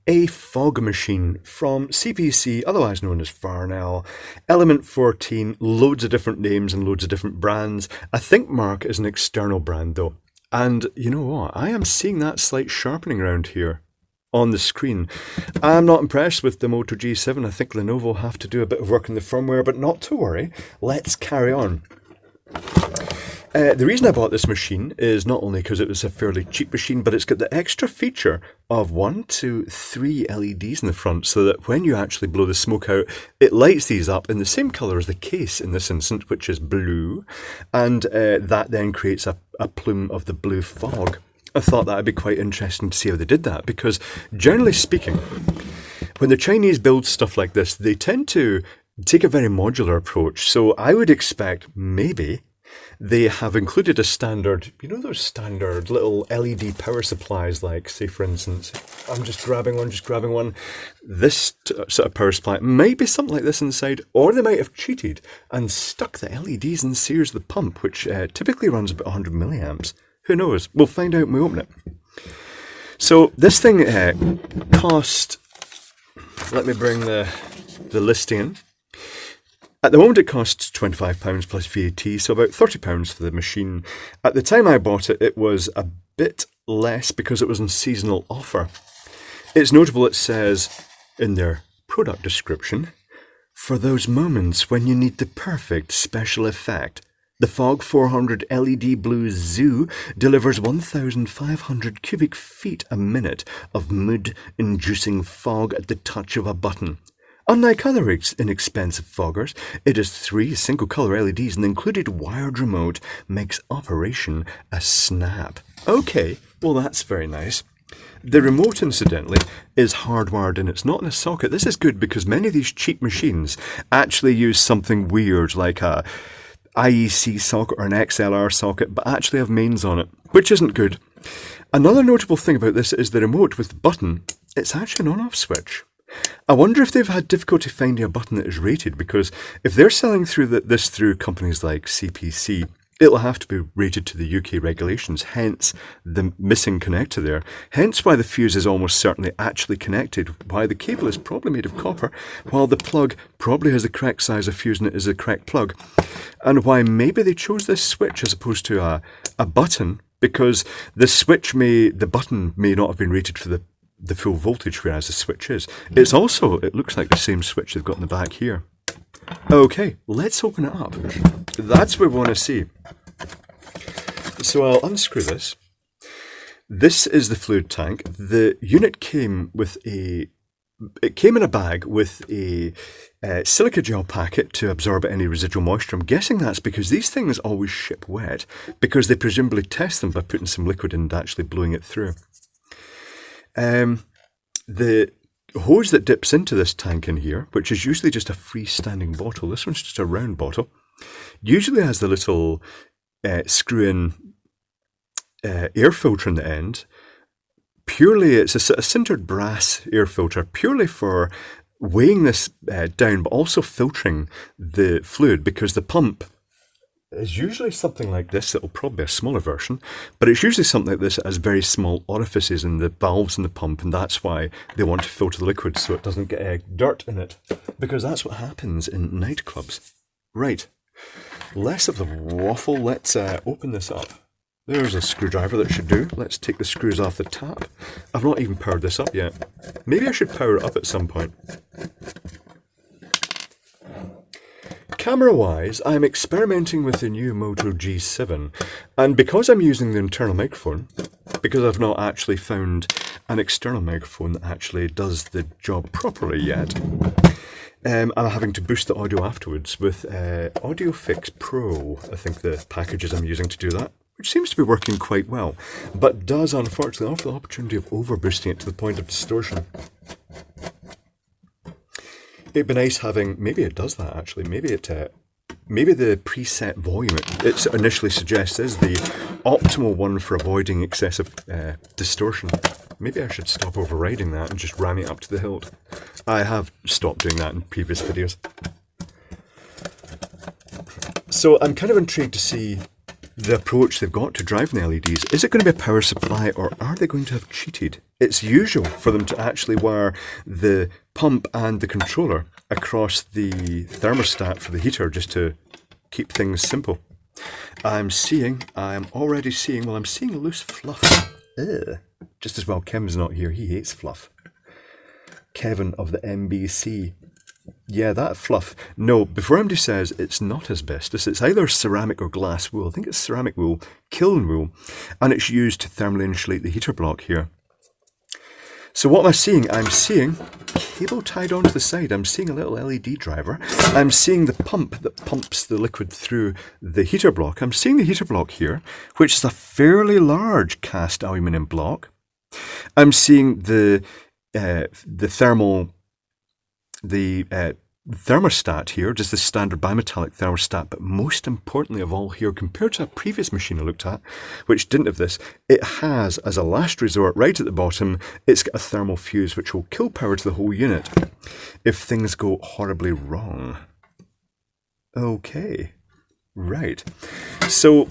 a fog machine from CPC, otherwise known as Farnell, Element 14, loads of different names and loads of different brands. I think Marq is an external brand though. And you know what? I am seeing that slight sharpening around here on the screen. I'm not impressed with the Moto G7. I think Lenovo will have to do a bit of work in the firmware, but not to worry. Let's carry on. The reason I bought this machine is not only because it was a fairly cheap machine, but it's got the extra feature of 1, 2, 3 LEDs in the front, so that when you actually blow the smoke out, it lights these up in the same colour as the case in this instance, which is blue, and that then creates a plume of the blue fog. I thought that would be quite interesting to see how they did that, because generally speaking, when the Chinese build stuff like this, they tend to take a very modular approach. So I would expect maybe they have included a standard, you know, those standard little LED power supplies, like, say, for instance, I'm just grabbing one. This sort of power supply might be something like this inside, or they might have cheated and stuck the LEDs in series of the pump, which typically runs about 100 milliamps. Who knows? We'll find out when we open it. So this thing cost, let me bring the listing in. At the moment it costs £25 plus VAT, so about £30 for the machine. At the time I bought it, it was a bit less because it was on seasonal offer. It's notable it says in their product description, for those moments when you need the perfect special effect, the Fog 400 LED Blue Zoo delivers 1,500 cubic feet a minute of mood-inducing fog at the touch of a button. Unlike other inexpensive foggers, it has 3 single-colour LEDs, and the included wired remote makes operation a snap. Okay, well that's very nice. The remote, incidentally, is hardwired and it's not in a socket. This is good because many of these cheap machines actually use something weird like a IEC socket or an XLR socket, but actually have mains on it, which isn't good. Another notable thing about this is the remote with the button. It's actually an on-off switch. I wonder if they've had difficulty finding a button that is rated, because if they're selling through this through companies like CPC, it'll have to be rated to the UK regulations, hence the missing connector there. Hence why the fuse is almost certainly actually connected, why the cable is probably made of copper, while the plug probably has the correct size of fuse and it is the correct plug. And why maybe they chose this switch as opposed to a button, because the button may not have been rated for the full voltage, whereas the switch is. It's also, it looks like the same switch they've got in the back here. Okay, let's open it up. That's what we want to see. So I'll unscrew this. This is the fluid tank. The unit came with in a bag with a silica gel packet to absorb any residual moisture. I'm guessing that's because these things always ship wet, because they presumably test them by putting some liquid in and actually blowing it through. The hose that dips into this tank in here, which is usually just a freestanding bottle, this one's just a round bottle, usually has the little screw-in air filter in the end. Purely, it's a sintered brass air filter, purely for weighing this down, but also filtering the fluid, because the pump is usually something like this. It'll probably be a smaller version, but it's usually something like this that has very small orifices in the valves in the pump, and that's why they want to filter the liquid so it doesn't get dirt in it, because that's what happens in nightclubs. Right, less of the waffle. Let's open this up. There's a screwdriver that should do. Let's take the screws off the tap. I've not even powered this up yet. Maybe I should power it up at some point. Camera-wise, I'm experimenting with the new Moto G7, and because I'm using the internal microphone, because I've not actually found an external microphone that actually does the job properly yet, I'm having to boost the audio afterwards with Audio Fix Pro, I think the packages I'm using to do that, which seems to be working quite well, but does unfortunately offer the opportunity of overboosting it to the point of distortion. It'd be nice having, maybe it does that actually, maybe the preset volume it initially suggests is the optimal one for avoiding excessive distortion. Maybe I should stop overriding that and just ram it up to the hilt. I have stopped doing that in previous videos. So I'm kind of intrigued to see the approach they've got to driving the LEDs. Is it going to be a power supply, or are they going to have cheated? It's usual for them to actually wire the pump and the controller across the thermostat for the heater, just to keep things simple. I'm seeing loose fluff. Ugh. Just as well Kevin's not here, he hates fluff. Kevin of the MBC. Yeah, that fluff. No, before MD says it's not asbestos, it's either ceramic or glass wool. I think it's ceramic wool, kiln wool, and it's used to thermally insulate the heater block here. So what am I seeing? I'm seeing cable tied onto the side. I'm seeing a little LED driver. I'm seeing the pump that pumps the liquid through the heater block. I'm seeing the heater block here, which is a fairly large cast aluminium block. I'm seeing the thermostat here, just the standard bimetallic thermostat, but most importantly of all here, compared to a previous machine I looked at, which didn't have this, it has, as a last resort, right at the bottom, it's got a thermal fuse which will kill power to the whole unit if things go horribly wrong. Okay, right. So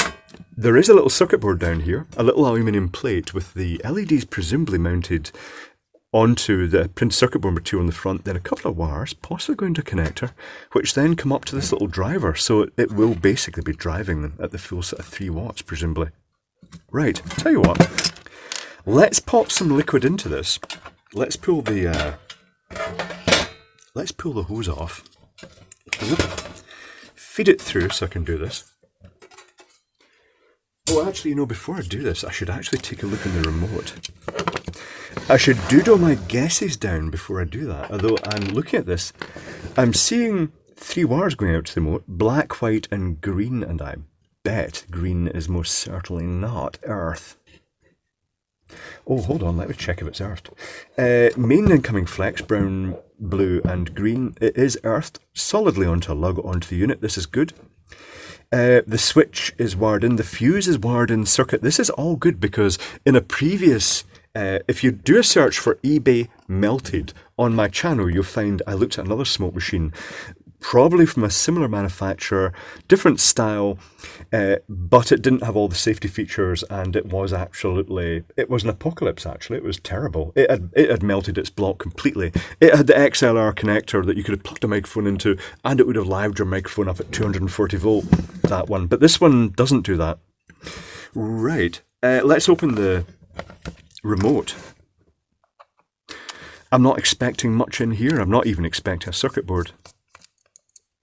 there is a little circuit board down here, a little aluminium plate with the LEDs presumably mounted onto the printed circuit board material on the front, then a couple of wires, possibly going to a connector, which then come up to this little driver, so it will basically be driving them at the full set of 3 watts, presumably. Right, tell you what, let's pop some liquid into this. Let's pull the hose off. Feed it through so I can do this. Oh, actually, before I do this, I should actually take a look in the remote. I should doodle my guesses down before I do that. Although I'm looking at this, I'm seeing 3 wires going out to the remote, black, white and green, and I bet green is most certainly not earth. Oh, hold on, let me check if it's earthed. Main incoming flex, brown, blue and green. It is earthed solidly onto a lug onto the unit. This is good. The switch is wired in, the fuse is wired in circuit. This is all good because in a previous, if you do a search for eBay melted on my channel, you'll find I looked at another smoke machine, probably from a similar manufacturer, different style, but it didn't have all the safety features, and it was an apocalypse actually. It was terrible. It had melted its block completely. It had the XLR connector that you could have plugged a microphone into, and it would have lived your microphone up at 240 volt, that one. But this one doesn't do that. Right, let's open the remote. I'm not expecting much in here. I'm not even expecting a circuit board.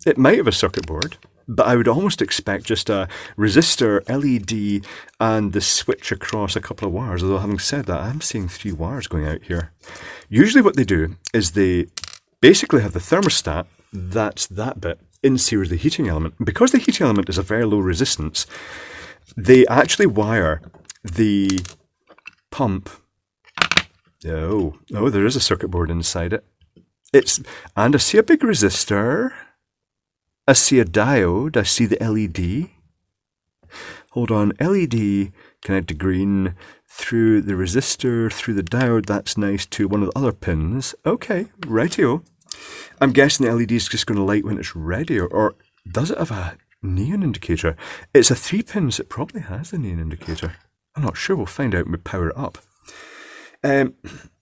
It might have a circuit board, but I would almost expect just a resistor, LED, and the switch across a couple of wires. Although having said that, I'm seeing 3 wires going out here. Usually what they do is they basically have the thermostat, that's that bit, in series the heating element. And because the heating element is a very low resistance, they actually wire the pump. Oh, there is a circuit board inside it. And I see a big resistor. I see a diode, I see the LED. Hold on, LED, connect to green, through the resistor, through the diode, that's nice, to one of the other pins. Okay, rightio. I'm guessing the LED is just going to light when it's ready, or does it have a neon indicator? It's a 3 pins, it probably has a neon indicator. I'm not sure, we'll find out when we power it up.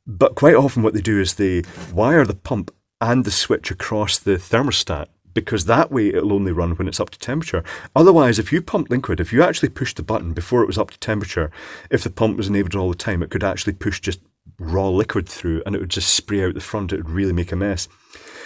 But quite often what they do is they wire the pump and the switch across the thermostat, because that way it'll only run when it's up to temperature. Otherwise, if you pump liquid, if you actually pushed the button before it was up to temperature, if the pump was enabled all the time, it could actually push just raw liquid through and it would just spray out the front. It would really make a mess.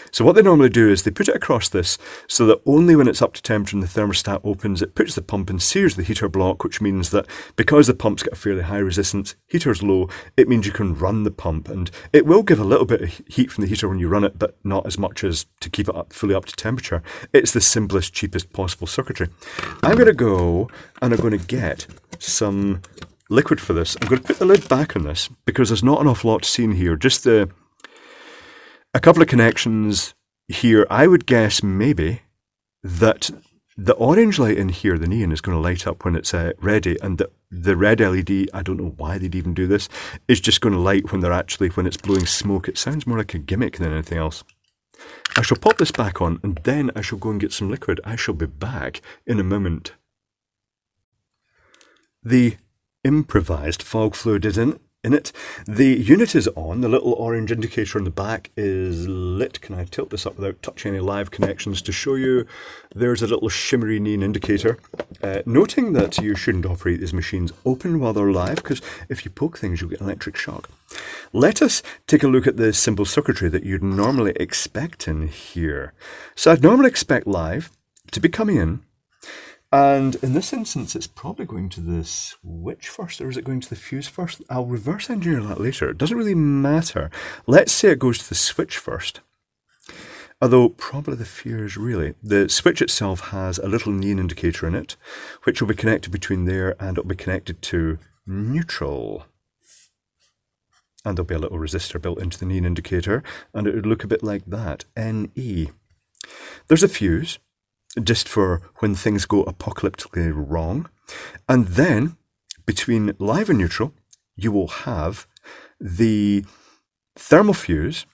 So what they normally do is they put it across this so that only when it's up to temperature and the thermostat opens, it puts the pump in series the heater block, which means that because the pump's got a fairly high resistance, heater's low, it means you can run the pump, and it will give a little bit of heat from the heater when you run it, but not as much as to keep it up fully up to temperature. It's the simplest, cheapest possible circuitry. I'm going to go and I'm going to get some liquid for this. I'm going to put the lid back on this because there's not an awful lot to see in here. Just a couple of connections here. I would guess maybe that the orange light in here, the neon, is going to light up when it's ready, and the red LED, I don't know why they'd even do this, is just going to light when it's blowing smoke. It sounds more like a gimmick than anything else. I shall pop this back on, and then I shall go and get some liquid. I shall be back in a moment. the improvised fog fluid is in it. The unit is on. The little orange indicator on the back is lit. Can I tilt this up without touching any live connections to show you? There's a little shimmery neon indicator. Noting that you shouldn't operate these machines open while they're live, because if you poke things, you'll get electric shock. Let us take a look at the simple circuitry that you'd normally expect in here. So I'd normally expect live to be coming in. And in this instance, it's probably going to the switch first, or is it going to the fuse first? I'll reverse engineer that later. It doesn't really matter. Let's say it goes to the switch first. Although probably the fuse, really. The switch itself has a little neon indicator in it, which will be connected between there, and it'll be connected to neutral. And there'll be a little resistor built into the neon indicator, and it would look a bit like that, NE. There's a fuse, just for when things go apocalyptically wrong. And then, between live and neutral, you will have the thermal fuse.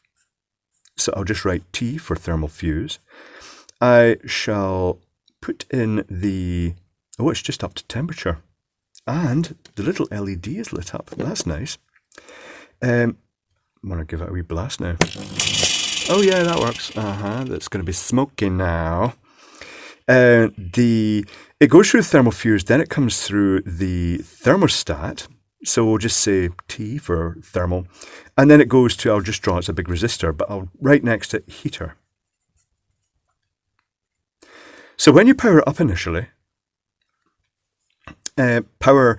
So I'll just write T for thermal fuse. I shall put in the, oh, it's just up to temperature. And the little LED is lit up. That's nice. I'm going to give it a wee blast now. Oh yeah, that works. That's going to be smoky now. It goes through the thermal fuse, then it comes through the thermostat. So we'll just say T for thermal. And then it goes to, I'll just draw it's a big resistor, but I'll write next to heater. So when you power it up initially, power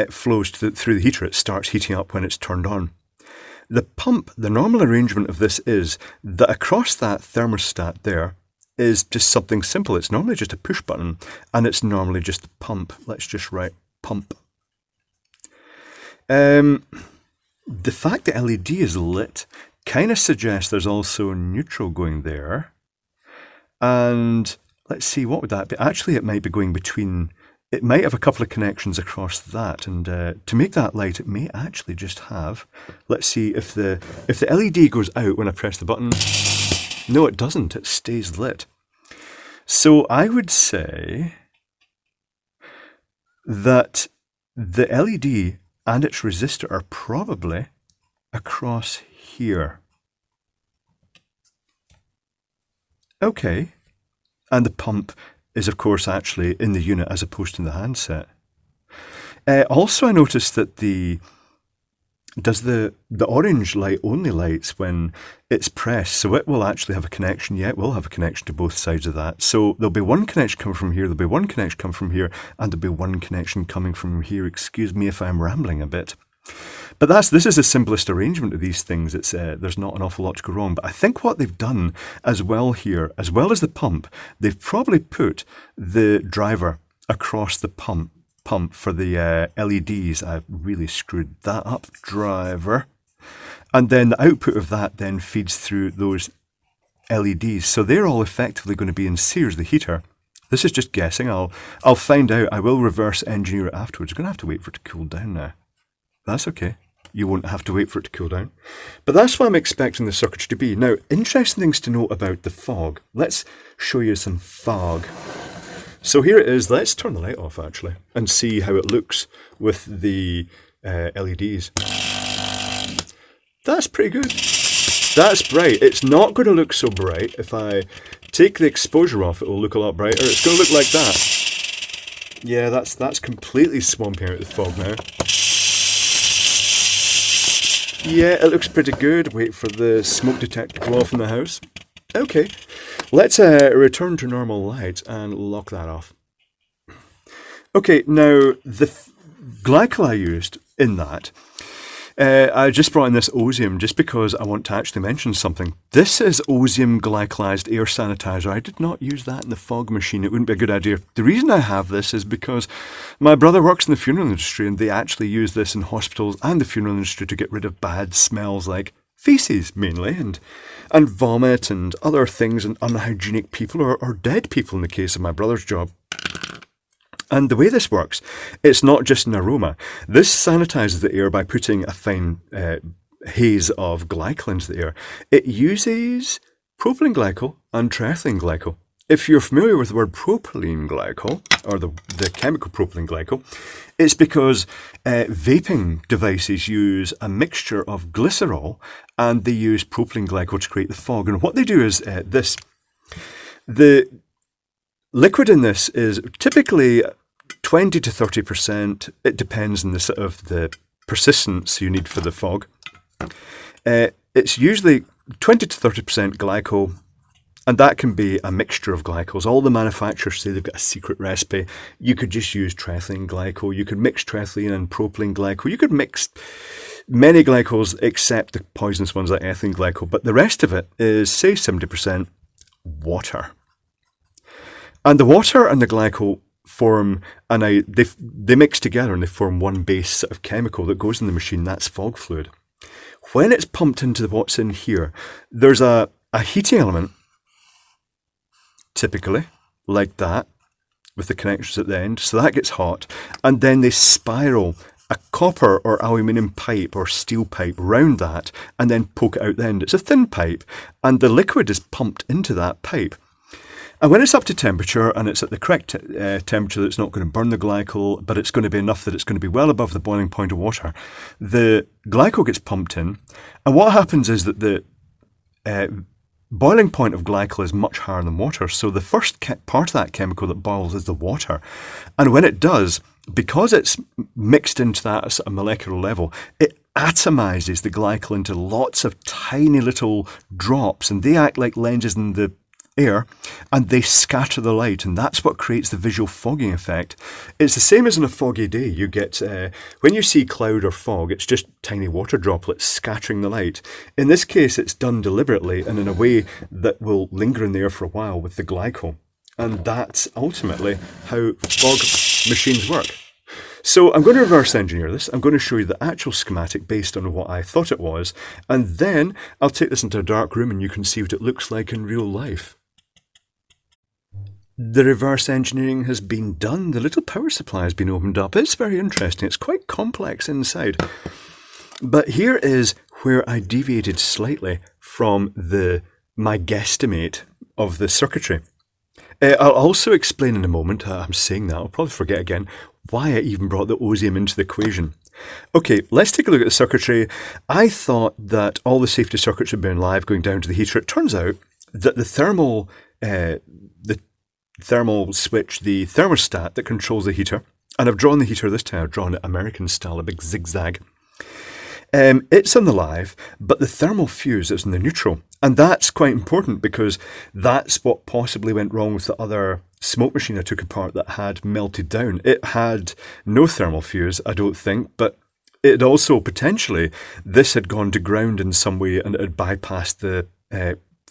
flows through the heater. It starts heating up when it's turned on. The pump, the normal arrangement of this is that across that thermostat there is just something simple. It's normally just a push button, and it's normally just the pump. Let's just write pump. The fact that LED is lit kind of suggests there's also neutral going there. And let's see, what would that be? Actually, it might be going between, it might have a couple of connections across that. And to make that light, it may actually just have, let's see, if the LED goes out when I press the button, no, it doesn't. It stays lit. So I would say that the LED and its resistor are probably across here. Okay. And the pump is, of course, actually in the unit as opposed to the handset. Also, I noticed that the orange light only lights when it's pressed, so it will actually have a connection. Yeah, it will have a connection to both sides of that. So there'll be one connection coming from here, there'll be one connection coming from here, and there'll be one connection coming from here. Excuse me if I'm rambling a bit. But this is the simplest arrangement of these things. It's there's not an awful lot to go wrong. But I think what they've done as well here, as well as the pump, they've probably put the driver across the pump for the LEDs. I've really screwed that up, driver. And then the output of that then feeds through those LEDs. So they're all effectively going to be in series, the heater. This is just guessing. I'll find out. I will reverse engineer it afterwards. I'm going to have to wait for it to cool down now. That's okay. You won't have to wait for it to cool down. But that's what I'm expecting the circuitry to be. Now, interesting things to note about the fog. Let's show you some fog. So here it is. Let's turn the light off, actually, and see how it looks with the LEDs. That's pretty good. That's bright. It's not going to look so bright. If I take the exposure off, it will look a lot brighter. It's going to look like that. Yeah, that's completely swamping out the fog now. Yeah, it looks pretty good. Wait for the smoke detector to go off in the house. Okay, let's return to normal light and lock that off. Okay, now the glycol I used in that, I just brought in this Osium just because I want to actually mention something. This is Osium glycolized air sanitizer. I did not use that in the fog machine. It wouldn't be a good idea. The reason I have this is because my brother works in the funeral industry, and they actually use this in hospitals and the funeral industry to get rid of bad smells like feces mainly, and vomit and other things, and unhygienic people or dead people in the case of my brother's job. And the way this works, it's not just an aroma. This sanitizes the air by putting a fine haze of glycol into the air. It uses propylene glycol and triethylene glycol. if you're familiar with the word propylene glycol, or the chemical propylene glycol, it's because vaping devices use a mixture of glycerol and they use propylene glycol to create the fog. And what they do is this. The liquid in this is typically 20 to 30%. It depends on the sort of the persistence you need for the fog. It's usually 20 to 30% glycol, and that can be a mixture of glycols. All the manufacturers say they've got a secret recipe. You could just use triethylene glycol. You could mix triethylene and propylene glycol. You could mix many glycols except the poisonous ones like ethylene glycol. But the rest of it is, say, 70% water. And the water and the glycol form, and they mix together and they form one base sort of chemical that goes in the machine. That's fog fluid. When it's pumped into what's in here, there's a heating element, typically, like that, with the connectors at the end. So that gets hot, and then they spiral a copper or aluminium pipe or steel pipe round that, and then poke it out the end. It's a thin pipe, and the liquid is pumped into that pipe. And when it's up to temperature, and it's at the correct temperature that's not going to burn the glycol, but it's going to be enough that it's going to be well above the boiling point of water, the glycol gets pumped in. And what happens is that the boiling point of glycol is much higher than water. So the first part of that chemical that boils is the water. And when it does, because it's mixed into that at a molecular level, it atomizes the glycol into lots of tiny little drops, and they act like lenses in the air, and they scatter the light, and that's what creates the visual fogging effect. It's the same as on a foggy day. You get, when you see cloud or fog, it's just tiny water droplets scattering the light. In this case, it's done deliberately and in a way that will linger in the air for a while with the glycol. And that's ultimately how fog machines work. So I'm going to reverse engineer this. I'm going to show you the actual schematic based on what I thought it was, and then I'll take this into a dark room and you can see what it looks like in real life. The reverse engineering has been done. The little power supply has been opened up. It's very interesting. It's quite complex inside. But here is where I deviated slightly from my guesstimate of the circuitry. I'll also explain in a moment, I'm saying that, I'll probably forget again, why I even brought the osmium into the equation. Okay, let's take a look at the circuitry. I thought that all the safety circuits had been live going down to the heater. It turns out that the thermal switch, the thermostat that controls the heater, and I've drawn the heater this time, I've drawn it American style, a big zigzag. It's on the live, but the thermal fuse is in the neutral. And that's quite important because that's what possibly went wrong with the other smoke machine I took apart that had melted down. It had no thermal fuse, I don't think, but it also potentially, this had gone to ground in some way and it had bypassed the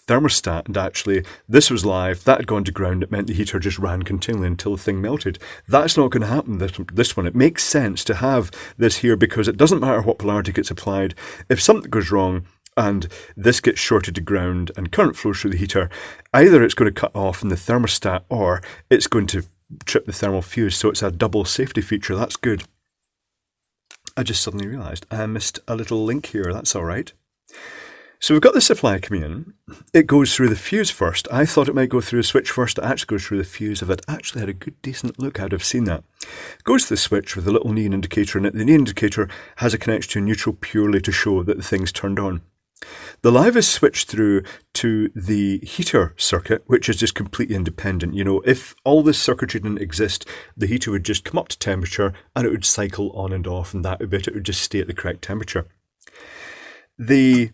thermostat, and actually this was live, that had gone to ground. It meant the heater just ran continually until the thing melted. That's not going to happen this one. It makes sense to have this here because it doesn't matter what polarity gets applied. If something goes wrong and this gets shorted to ground and current flows through the heater, either it's going to cut off in the thermostat or it's going to trip the thermal fuse. So it's a double safety feature. That's good. I just suddenly realised I missed a little link here. That's all right. So we've got the supply coming in. It goes through the fuse first. I thought it might go through the switch first. It actually goes through the fuse. If it actually had a good, decent look, I'd have seen that. It goes to the switch with a little neon indicator in it. The neon indicator has a connection to neutral purely to show that the thing's turned on. The live is switched through to the heater circuit, which is just completely independent. You know, if all this circuitry didn't exist, the heater would just come up to temperature and it would cycle on and off, and that would be it. It would just stay at the correct temperature. The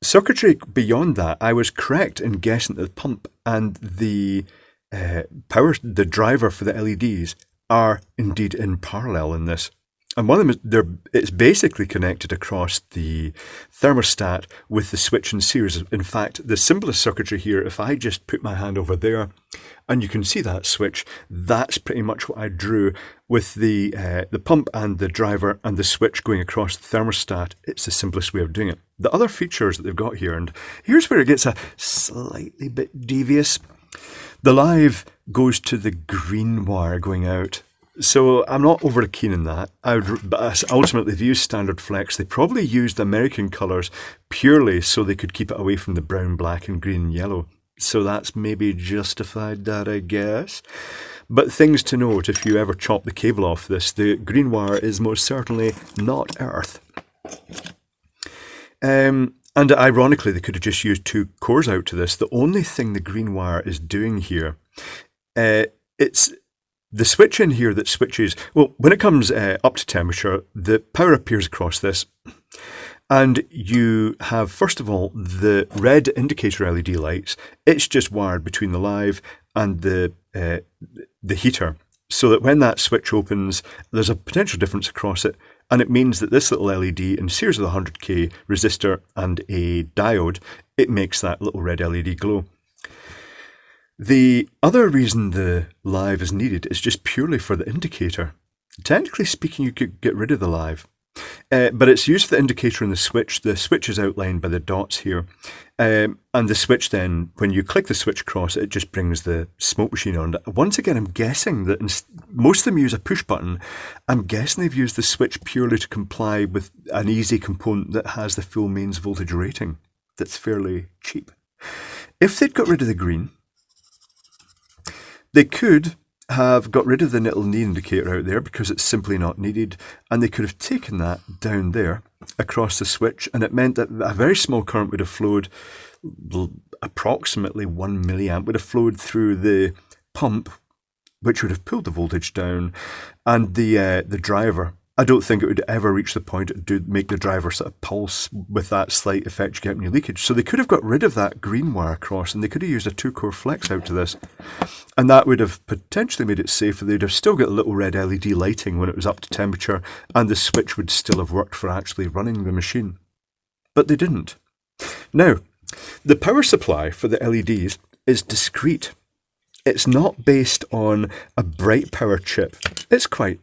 circuitry beyond that, I was correct in guessing that the pump and the the driver for the LEDs are indeed in parallel in this. And one of them, it's basically connected across the thermostat with the switch in series. In fact, the simplest circuitry here, if I just put my hand over there, and you can see that switch, that's pretty much what I drew with the pump and the driver and the switch going across the thermostat. It's the simplest way of doing it. The other features that they've got here, and here's where it gets a slightly bit devious. The live goes to the green wire going out. So I'm not overly keen on that. But ultimately, they've used standard flex. They probably used American colours purely so they could keep it away from the brown, black and green and yellow So that's maybe justified that, I guess. But things to note, if you ever chop the cable off this, the green wire is most certainly not earth. And ironically, they could have just used 2 cores out to this. The only thing the green wire is doing here, it's the switch in here that switches, well, when it comes up to temperature, the power appears across this. And you have, first of all, the red indicator LED lights. It's just wired between the live and the heater, so that when that switch opens, there's a potential difference across it, and it means that this little LED in series with a 100k resistor and a diode, it makes that little red LED glow. The other reason the live is needed is just purely for the indicator. Technically speaking, you could get rid of the live. But it's used for the indicator and the switch. The switch is outlined by the dots here. And the switch then, when you click the switch across, it just brings the smoke machine on. Once again, I'm guessing that most of them use a push button. I'm guessing they've used the switch purely to comply with an easy component that has the full mains voltage rating. That's fairly cheap. If they'd got rid of the green, they could have got rid of the little knee indicator out there because it's simply not needed, and they could have taken that down there across the switch, and it meant that a very small current would have flowed, approximately 1 milliamp would have flowed through the pump, which would have pulled the voltage down, and the driver, I don't think it would ever reach the point to make the driver sort of pulse with that slight effect you get when you leakage. So they could have got rid of that green wire across, and they could have used a 2-core flex out to this. And that would have potentially made it safer. They'd have still got a little red LED lighting when it was up to temperature, and the switch would still have worked for actually running the machine. But they didn't. Now, the power supply for the LEDs is discrete. It's not based on a bright power chip. It's quite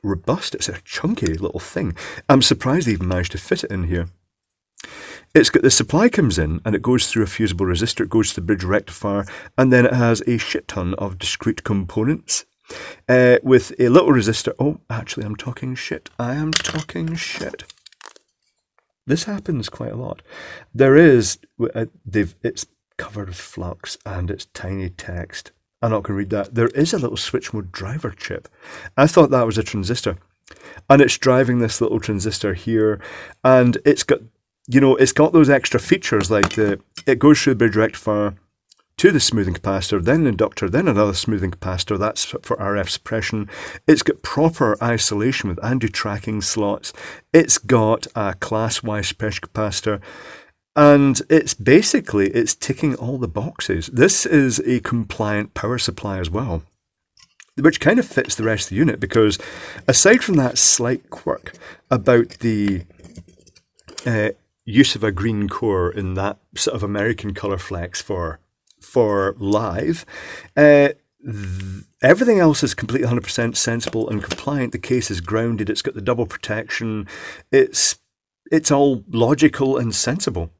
robust. It's a chunky little thing. I'm surprised they even managed to fit it in here. It's got the supply comes in and it goes through a fusible resistor, it goes to the bridge rectifier, and then it has a shit ton of discrete components with a little resistor. Oh, actually, I'm talking shit. I am talking shit. This happens quite a lot. There is, it's covered with flux and it's tiny text. I'm not going to read that. There is a little switch mode driver chip. I thought that was a transistor. And it's driving this little transistor here. And it's got, it's got those extra features like it goes through the bridge rectifier to the smoothing capacitor, then an inductor, then another smoothing capacitor. That's for RF suppression. It's got proper isolation with anti-tracking slots. It's got a class Y suppression capacitor. And it's ticking all the boxes. This is a compliant power supply as well, which kind of fits the rest of the unit, because aside from that slight quirk about the use of a green core in that sort of American color flex for live, everything else is completely 100% sensible and compliant. The case is grounded. It's got the double protection. It's all logical and sensible.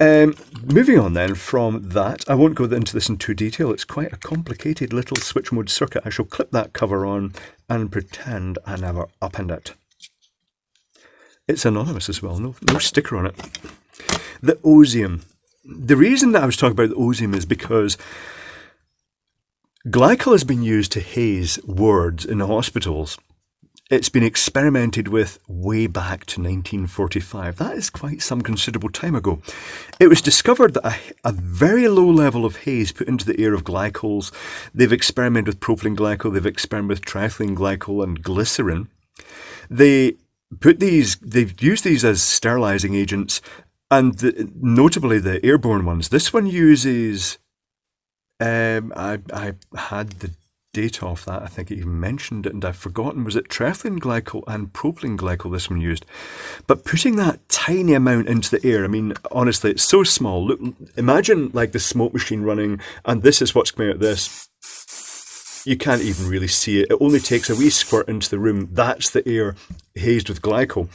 Moving on then from that, I won't go into this in too detail. It's quite a complicated little switch mode circuit. I shall clip that cover on and pretend I never opened it. It's anonymous as well, no sticker on it. The osium. The reason that I was talking about the osium is because Glycol has been used to haze wards in hospitals. It's been experimented with way back to 1945. That is quite some considerable time ago. It was discovered that a very low level of haze put into the air of glycols. They've experimented with propylene glycol, they've experimented with triethylene glycol and glycerin. They've used these as sterilizing agents, and notably the airborne ones. This one uses, I had the date off that, I think it even mentioned it and I've forgotten, was it triethylene glycol and propylene glycol this one used? But putting that tiny amount into the air, I mean, honestly, it's so small. Look, imagine like the smoke machine running, and this is what's coming out of this. You can't even really see it. It only takes a wee squirt into the room. That's the air hazed with glycol.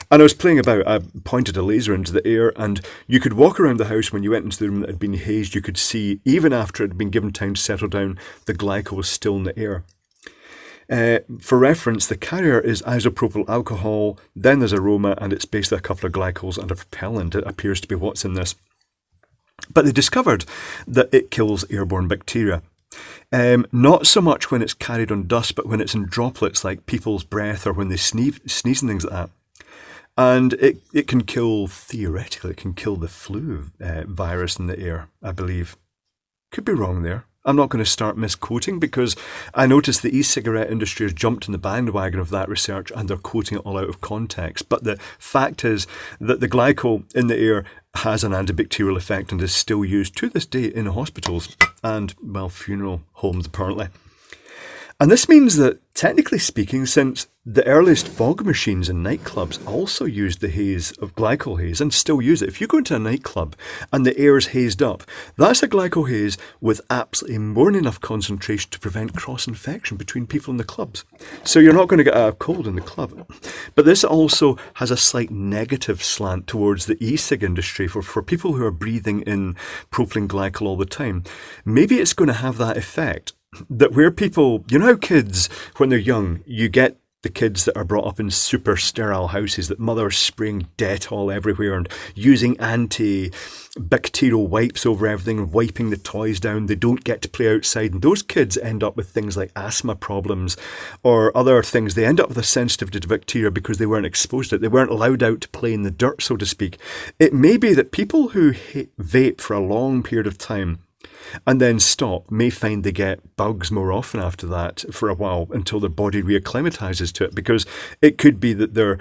And I was playing about, I pointed a laser into the air, and you could walk around the house when you went into the room that had been hazed. You could see, even after it had been given time to settle down, the glycol was still in the air. For reference, the carrier is isopropyl alcohol, then there's aroma, and it's basically a couple of glycols and a propellant. It appears to be what's in this. But they discovered that it kills airborne bacteria. Not so much when it's carried on dust, but when it's in droplets like people's breath or when they sneeze and things like that. And it can kill, theoretically, it can kill the flu virus in the air, I believe. Could be wrong there. I'm not going to start misquoting because I noticed the e-cigarette industry has jumped in the bandwagon of that research and they're quoting it all out of context. But the fact is that the glycol in the air has an antibacterial effect and is still used to this day in hospitals and, well, funeral homes apparently. And this means that, technically speaking, since the earliest fog machines in nightclubs also used the haze of glycol haze and still use it. If you go into a nightclub and the air's hazed up, that's a glycol haze with absolutely more than enough concentration to prevent cross-infection between people in the clubs. So you're not going to get a cold in the club. But this also has a slight negative slant towards the e-cig industry for people who are breathing in propylene glycol all the time. Maybe it's going to have that effect. That where people, you know how kids, when they're young, you get the kids that are brought up in super sterile houses, that mothers spraying Dettol everywhere and using antibacterial wipes over everything and wiping the toys down. They don't get to play outside. And those kids end up with things like asthma problems or other things. They end up with a sensitivity to bacteria because they weren't exposed to it. They weren't allowed out to play in the dirt, so to speak. It may be that people who vape for a long period of time and then stop may find they get bugs more often after that for a while until their body reacclimatizes to it, because it could be that they're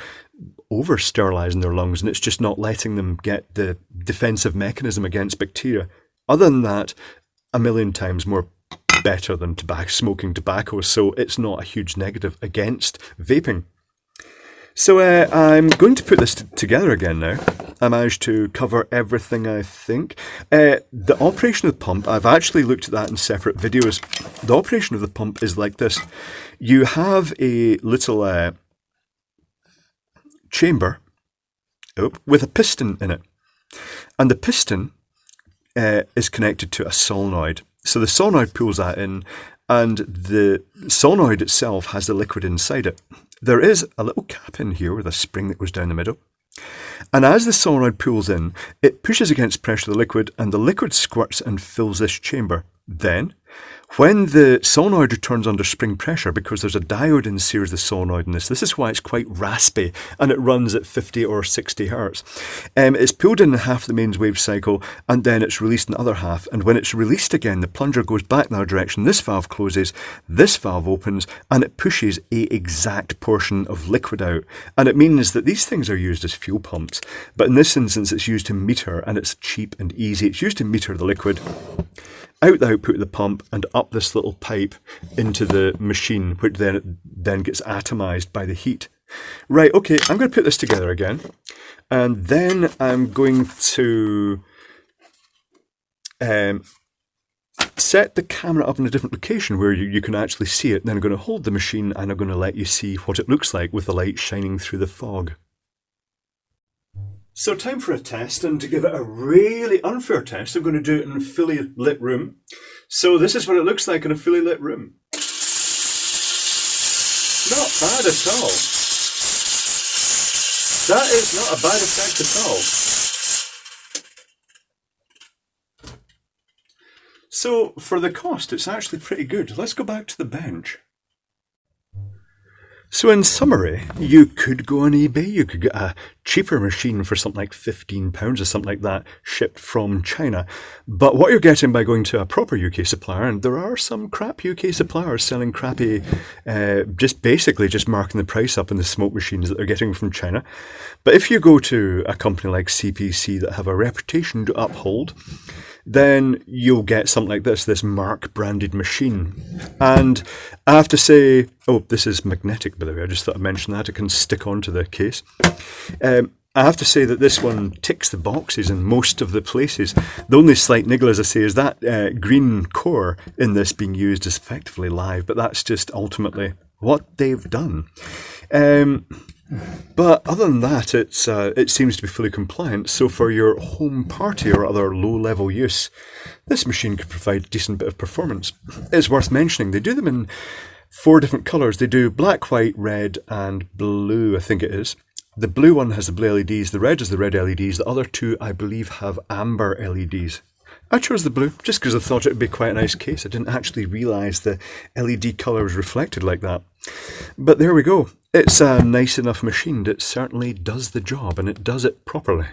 over sterilizing their lungs and it's just not letting them get the defensive mechanism against bacteria. Other than that, a million times more better than smoking tobacco, so it's not a huge negative against vaping. So I'm going to put this together again now. I managed to cover everything, I think. The operation of the pump, I've actually looked at that in separate videos. The operation of the pump is like this. You have a little chamber with a piston in it. And the piston is connected to a solenoid. So the solenoid pulls that in, and the solenoid itself has the liquid inside it. There is a little cap in here with a spring that goes down the middle. And as the solenoid pulls in, it pushes against pressure of the liquid, and the liquid squirts and fills this chamber. Then, when the solenoid returns under spring pressure, because there's a diode in series the solenoid in this is why it's quite raspy, and it runs at 50 or 60 hertz. It's pulled in half the mains wave cycle, and then it's released in the other half. And when it's released again, the plunger goes back in the other direction. This valve closes, this valve opens, and it pushes a exact portion of liquid out. And it means that these things are used as fuel pumps. But in this instance, it's used to meter, and it's cheap and easy. It's used to meter the liquid out the output of the pump and up this little pipe into the machine, which then gets atomized by the heat. Right, okay, I'm going to put this together again, and then I'm going to set the camera up in a different location where you can actually see it. Then I'm going to hold the machine and I'm going to let you see what it looks like with the light shining through the fog. So time for a test, and to give it a really unfair test, I'm going to do it in a fully lit room. So this is what it looks like in a fully lit room. Not bad at all. That is not a bad effect at all. So for the cost, it's actually pretty good. Let's go back to the bench. So in summary, you could go on eBay, you could get a cheaper machine for something like £15 or something like that shipped from China. But what you're getting by going to a proper UK supplier, and there are some crap UK suppliers selling crappy, just marking the price up in the smoke machines that they're getting from China. But if you go to a company like CPC that have a reputation to uphold, then you'll get something like this Marq branded machine. And I have to say, oh, this is magnetic, by the way. I just thought I'd mention that. It can stick onto the case. I have to say that this one ticks the boxes in most of the places. The only slight niggle, as I say, is that green core in this being used is effectively live, but that's just ultimately what they've done. But other than that, it seems to be fully compliant. So for your home party or other low-level use, this machine could provide a decent bit of performance. It's worth mentioning, they do them in 4 different colours. They do black, white, red and blue, I think it is. The blue one has the blue LEDs, the red has the red LEDs, the other two I believe have amber LEDs. I chose the blue just because I thought it would be quite a nice case. I didn't actually realise the LED colour was reflected like that. But there we go. It's a nice enough machine that certainly does the job, and it does it properly.